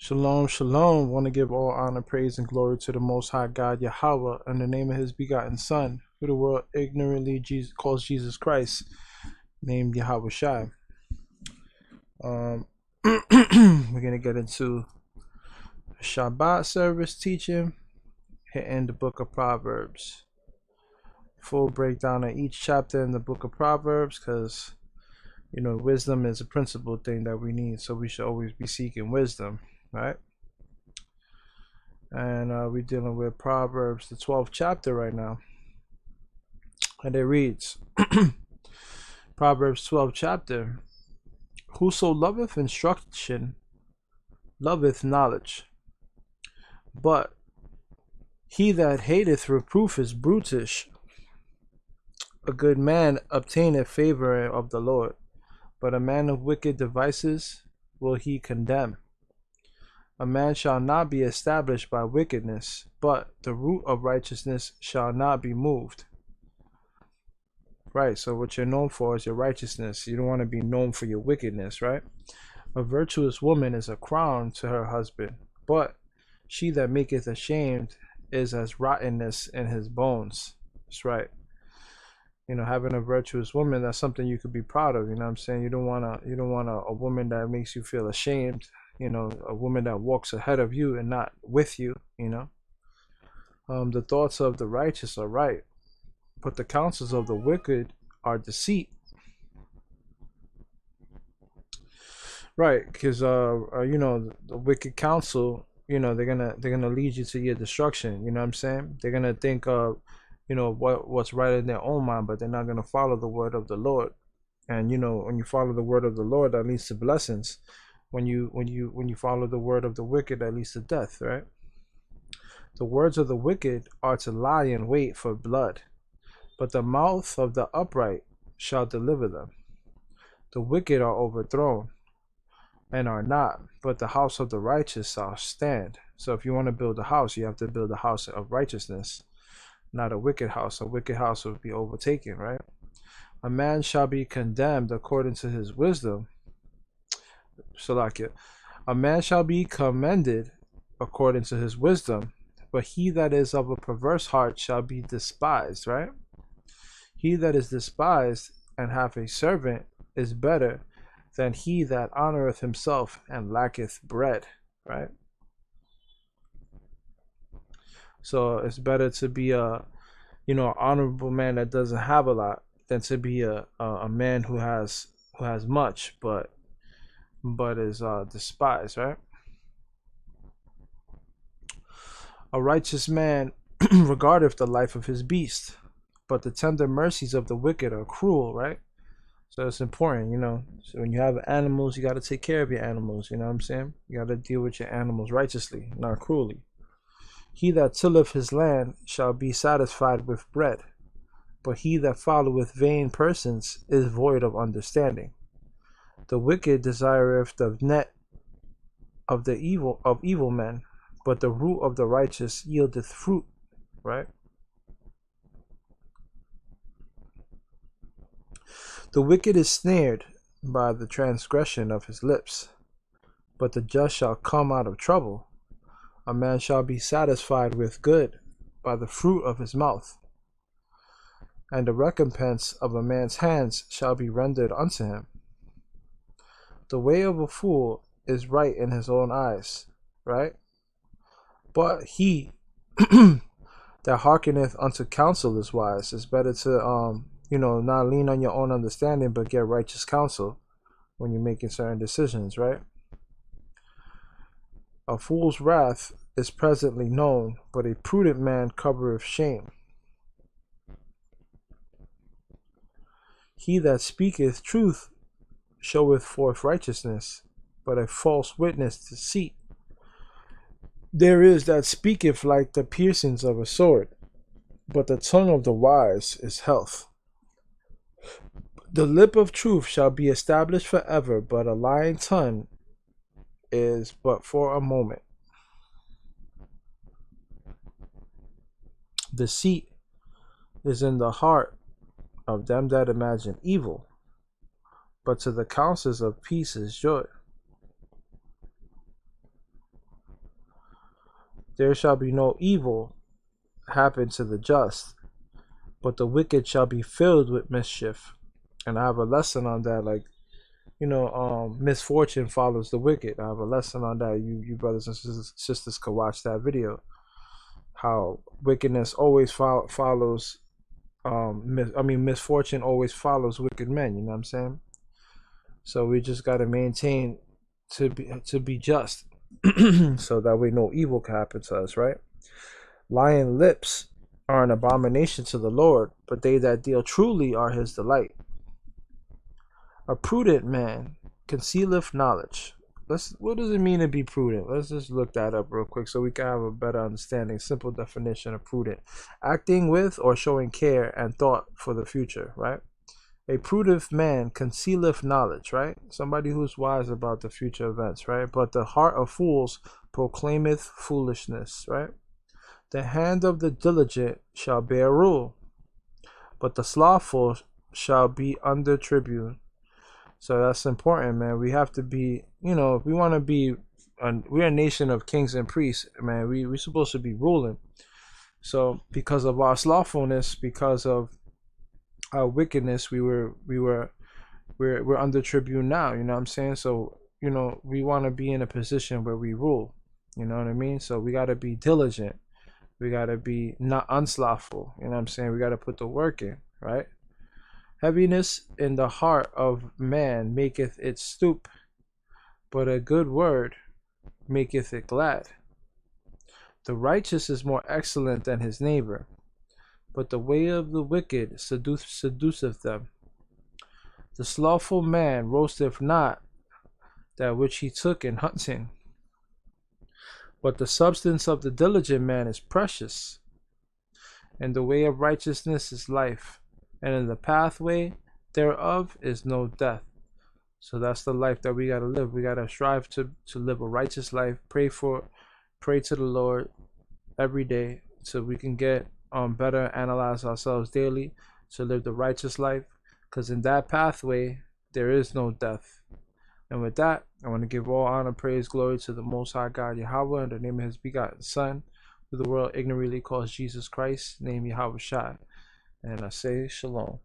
Shalom, shalom. Want to give all honor, praise, and glory to the Most High God, Yahweh, in the name of His begotten Son, who the world ignorantly calls Jesus Christ, named Yahweh Shai. We're going to get into Shabbat service teaching, hitting the book of Proverbs. Full breakdown of each chapter in the book of Proverbs, because, you know, wisdom is a principal thing that we need, so we should always be seeking wisdom, right? And we're dealing with Proverbs, the 12th chapter right now. And it reads, Proverbs 12th chapter, whoso loveth instruction loveth knowledge, but he that hateth reproof is brutish. A good man obtaineth favor of the Lord, but a man of wicked devices will he condemn. A man shall not be established by wickedness, but the root of righteousness shall not be moved. Right, so what you're known for is your righteousness. You don't want to be known for your wickedness, right? A virtuous woman is a crown to her husband, but she that maketh ashamed is as rottenness in his bones. That's right. You know, having a virtuous woman, that's something you could be proud of. You know what I'm saying? You don't want a woman that makes you feel ashamed. You know, a woman that walks ahead of you and not with you. You know, the thoughts of the righteous are right, but the counsels of the wicked are deceit. Right, because you know, the wicked counsel, you know, they're gonna lead you to your destruction. You know what I'm saying? They're gonna think of, you know, what's right in their own mind, but they're not gonna follow the word of the Lord. And you know, when you follow the word of the Lord, that leads to blessings. When you follow the word of the wicked, that leads to death. Right? The words of the wicked are to lie in wait for blood, but the mouth of the upright shall deliver them. The wicked are overthrown and are not, but the house of the righteous shall stand. So if you want to build a house, you have to build a house of righteousness, not a wicked house. A wicked house will be overtaken, right? A man shall be condemned according to his wisdom. Salakia. A man shall be commended according to his wisdom, but he that is of a perverse heart shall be despised, right? He that is despised and hath a servant is better than he that honoreth himself and lacketh bread, right? So it's better to be a, you know, honorable man that doesn't have a lot than to be a man who has much but is despised, right? A righteous man regardeth the life of his beast, but the tender mercies of the wicked are cruel, right? So it's important, you know. So when you have animals, you got to take care of your animals, you know what I'm saying? You got to deal with your animals righteously, not cruelly. He that tilleth his land shall be satisfied with bread, but he that followeth vain persons is void of understanding. The wicked desireth the net of evil men, but the root of the righteous yieldeth fruit, right? The wicked is snared by the transgression of his lips, but the just shall come out of trouble. A man shall be satisfied with good by the fruit of his mouth, and the recompense of a man's hands shall be rendered unto him. The way of a fool is right in his own eyes, right? But he that hearkeneth unto counsel is wise. It's better to you know, not lean on your own understanding, but get righteous counsel when you're making certain decisions, right? A fool's wrath is presently known, but a prudent man covereth shame. He that speaketh truth showeth forth righteousness, but a false witness deceit. There is that speaketh like the piercings of a sword, but the tongue of the wise is health. The lip of truth shall be established forever, but a lying tongue is but for a moment. Deceit is in the heart of them that imagine evil, but to the counsels of peace is joy. there shall be no evil happen to the just, but the wicked shall be filled with mischief. And I have a lesson on that, like, misfortune follows the wicked. I have a lesson on that. You brothers and sisters could watch that video. How wickedness always follows, misfortune always follows wicked men. You know what I'm saying? So we just got to maintain to be just, so that way no evil can happen to us, right? Lying lips are an abomination to the Lord, but they that deal truly are his delight. A prudent man concealeth knowledge. What does it mean to be prudent? Let's just look that up real quick so we can have a better understanding. Simple definition of prudent: acting with or showing care and thought for the future, right? A prudent man concealeth knowledge, right? Somebody who's wise about the future events, right? But the heart of fools proclaimeth foolishness, right? The hand of the diligent shall bear rule, but the slothful shall be under tribune. So that's important, man. We have to be, if we want to be, we're a nation of kings and priests, man. We're supposed to be ruling. So because of our slothfulness, because of our wickedness, we're under tribune now. You know what I'm saying? So we want to be in a position where we rule. You know what I mean? So we got to be diligent. We got to be not unslothful. You know what I'm saying? We got to put the work in, right? Heaviness in the heart of man maketh it stoop, but a good word maketh it glad. The righteous is more excellent than his neighbor, but the way of the wicked seduceth them. The slothful man roasteth not that which he took in hunting, but the substance of the diligent man is precious. And the way of righteousness is life, and in the pathway thereof is no death. So that's the life that we got to live. We got to strive to live a righteous life. Pray to the Lord every day so we can get better, analyze ourselves daily to live the righteous life, because in that pathway there is no death. And with that, I want to give all honor, praise, glory to the Most High God Yahweh, in the name of his begotten Son, who the world ignorantly calls Jesus Christ, name Yahweh Shai. And I say shalom.